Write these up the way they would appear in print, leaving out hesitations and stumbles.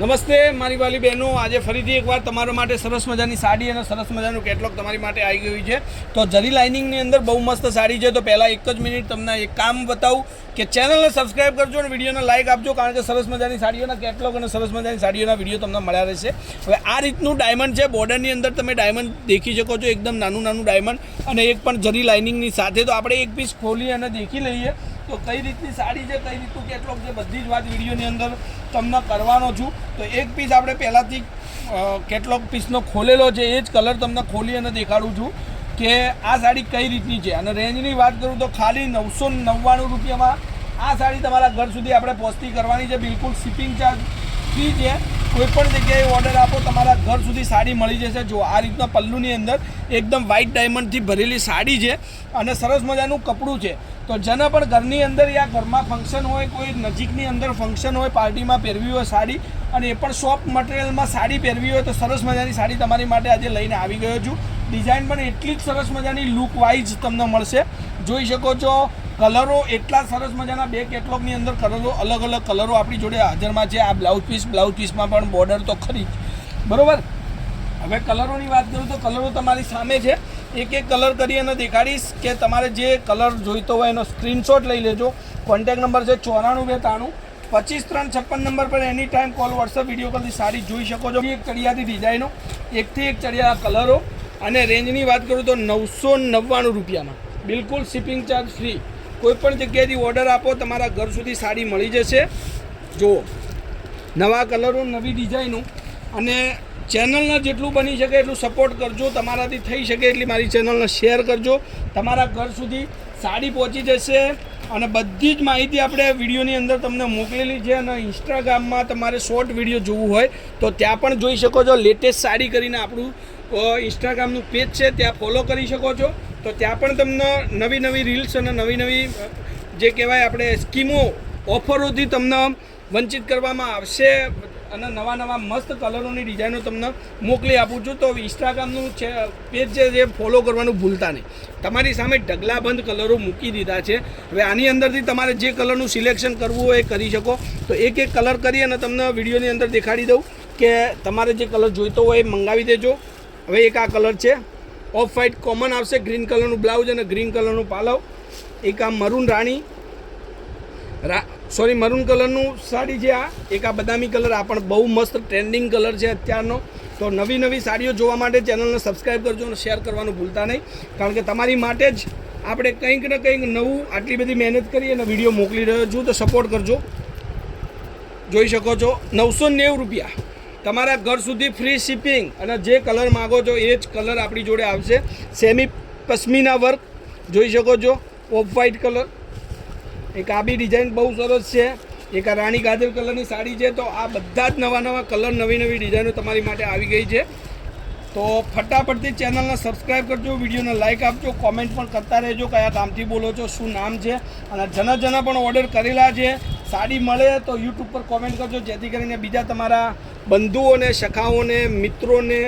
નમસ્તે મારી વાલી બહેનો, આજે ફરીથી એકવાર તમારા માટે સરસ મજાની સાડી અને સરસ મજાનું કેટલોગ તમારી માટે આવી ગયું છે। તો જરી લાઇનિંગની અંદર બહુ મસ્ત સાડી છે। તો પહેલાં એક જ મિનિટ તમને એક કામ બતાવું કે ચેનલને સબસ્ક્રાઈબ કરજો અને વિડીયોને લાઇક આપજો, કારણ કે સરસ મજાની સાડીઓના કેટલોગ અને સરસ મજાની સાડીઓના વિડીયો તમને મળ્યા રહેશે। હવે આ રીતનું ડાયમંડ છે, બોર્ડરની અંદર તમે ડાયમંડ દેખી શકો છો, એકદમ નાનું નાનું ડાયમંડ અને એક પણ જરી લાઇનિંગની સાથે। તો આપણે એક પીસ ખોલી અને દેખી લઈએ તો કઈ રીતની સાડી છે, કઈ રીતનું કેટલોગ છે, બધી જ વાત વિડીયોની અંદર તમને કરવાનો છું। તો એક પીસ આપણે પહેલાંથી કેટલોગ પીસનો ખોલેલો છે, એ જ કલર તમને ખોલી અને દેખાડું છું કે આ સાડી કઈ રીતની છે। અને રેન્જની વાત કરું તો ખાલી 999 રૂપિયામાં આ સાડી તમારા ઘર સુધી આપણે પહોંચતી કરવાની છે। બિલકુલ શિપિંગ ચાર્જ ફ્રી છે। કોઈપણ જગ્યાએ ઓર્ડર આપો, તમારા ઘર સુધી સાડી મળી જશે। જો આ રીતના પલ્લુની અંદર એકદમ વ્હાઇટ ડાયમંડથી ભરેલી સાડી છે અને સરસ મજાનું કપડું છે। તો જેને પણ ઘરની અંદર યા ઘરમાં ફંક્શન હોય, કોઈ નજીકની અંદર ફંક્શન હોય, પાર્ટીમાં પહેરવી હોય સાડી, અને એ પણ સોફ્ટ મટીરિયલમાં સાડી પહેરવી હોય તો સરસ મજાની સાડી તમારી માટે આજે લઈને આવી ગયો છું। ડિઝાઇન પણ એટલી જ સરસ મજાની લુક વાઇઝ તમને મળશે। જોઈ શકો છો કલરો એટલા સરસ મજાના, બે કેટલોગની અંદર કલરો અલગ અલગ કલરો આપણી જોડે હાજરમાં છે। આ બ્લાઉઝ પીસમાં પણ બોર્ડર તો ખરી જ, બરાબર। હવે કલરોની વાત કરું તો કલરો તમારી સામે છે, એક એક કલર કરી અને દેખાડીશ કે તમારે જે કલર જોઈતો હોય એનો સ્ક્રીનશોટ લઈ લેજો। કોન્ટેક નંબર છે 94 92 25 3 56 નંબર પર any time call, WhatsApp, video કોલથી સાડી જોઈ શકો છો। એક ચડિયાતી ડિઝાઇનો, એકથી એક ચડિયા કલરો, અને રેન્જની વાત કરું તો 999 રૂપિયામાં બિલકુલ શિપિંગ ચાર્જ ફ્રી। કોઈપણ જગ્યાએથી ઓર્ડર આપો, તમારા ઘર સુધી સાડી મળી જશે। જુઓ નવા કલરો, નવી ડિઝાઇનો, અને ચેનલને જેટલું બની શકે એટલું સપોર્ટ કરજો, તમારાથી થઈ શકે એટલી મારી ચેનલને શેર કરજો, તમારા ઘર સુધી સાડી પહોંચી જશે। અને બધી જ માહિતી આપણે વિડીયોની અંદર તમને મોકલેલી છે। અને ઇન્સ્ટાગ્રામમાં તમારે શોર્ટ વિડીયો જોવું હોય તો ત્યાં પણ જોઈ શકો છો। લેટેસ્ટ સાડી કરીને આપણું ઇન્સ્ટાગ્રામનું પેજ છે, ત્યાં ફોલો કરી શકો છો। તો ત્યાં પણ તમને નવી નવી રીલ્સ અને નવી નવી જે કહેવાય આપણે સ્કીમો, ઓફરોથી તમને વંચિત કરવામાં આવશે, અને નવા નવા મસ્ત કલરોની ડિઝાઇનો તમને મોકલી આપું છું। તો ઇન્સ્ટાગ્રામનું છે પેજ છે, જે ફોલો કરવાનું ભૂલતા નહીં। તમારી સામે ઢગલાબંધ કલરો મૂકી દીધા છે। હવે આની અંદરથી તમારે જે કલરનું સિલેક્શન કરવું હોય એ કરી શકો। તો એક એક કલર કરી અને તમને વિડીયોની અંદર દેખાડી દઉં કે તમારે જે કલર જોઈતો હોય એ મંગાવી દેજો। હવે એક આ કલર છે, ઓફ વ્હાઇટ કોમન આવશે, ગ્રીન કલરનું બ્લાઉઝ અને ગ્રીન કલરનું પાલવ। એક આ મરૂન મરૂન કલરનું સાડી છે। આ એક આ બદામી કલર, આ પણ બહુ મસ્ત ટ્રેન્ડિંગ કલર છે અત્યારનો। તો નવી નવી સાડીઓ જોવા માટે ચેનલને સબસ્ક્રાઈબ કરજો અને શેર કરવાનું ભૂલતા નહીં, કારણ કે તમારી માટે જ આપણે કંઈક ને કંઈક નવું આટલી બધી મહેનત કરી અને વિડીયો મોકલી રહ્યો છું। તો સપોર્ટ કરજો। જોઈ શકો છો 990 રૂપિયા તમારા ઘર સુધી ફ્રી શિપિંગ, અને જે કલર માગો છો એ જ કલર આપણી જોડે આવશે। સેમી પશ્મિના વર્ક જોઈ શકો છો, ઓફ વ્હાઇટ કલર, એક આ બી ડિઝાઇન બહુ સરસ છે, એક આ રાણી ગાજર કલરની સાડી છે। તો આ બધા જ નવા નવા કલર, નવી નવી ડિઝાઇનો તમારી માટે આવી ગઈ છે। તો ફટાફટથી ચેનલને સબસ્ક્રાઈબ કરજો, વિડીયોને લાઇક આપજો, કોમેન્ટ પણ કરતા રહેજો કયા ગામથી બોલો છો, શું નામ છે, અને જેના પણ ઓર્ડર કરેલા છે સાડી મળે તો યુટ્યુબ પર કોમેન્ટ કરજો, જેથી કરીને બીજા તમારા બંધુઓને, સખાઓને, મિત્રોને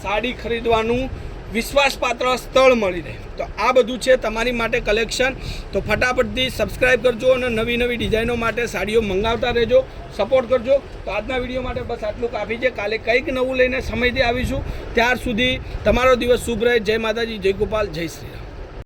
સાડી ખરીદવાનું વિશ્વાસપાત્ર સ્થળ મળી રહે। તો આ બધું છે તમારી માટે કલેક્શન। તો ફટાફટથી સબસ્ક્રાઈબ કરજો અને નવી નવી ડિઝાઇનો માટે સાડીઓ મંગાવતા રહેજો, સપોર્ટ કરજો। તો આજના વિડીયો માટે બસ આટલું કાફી છે। કાલે કંઈક નવું લઈને સમયથી આવીશું। ત્યાર સુધી તમારો દિવસ શુભ રહે। જય માતાજી, જય ગોપાલ, જય શ્રી રામ।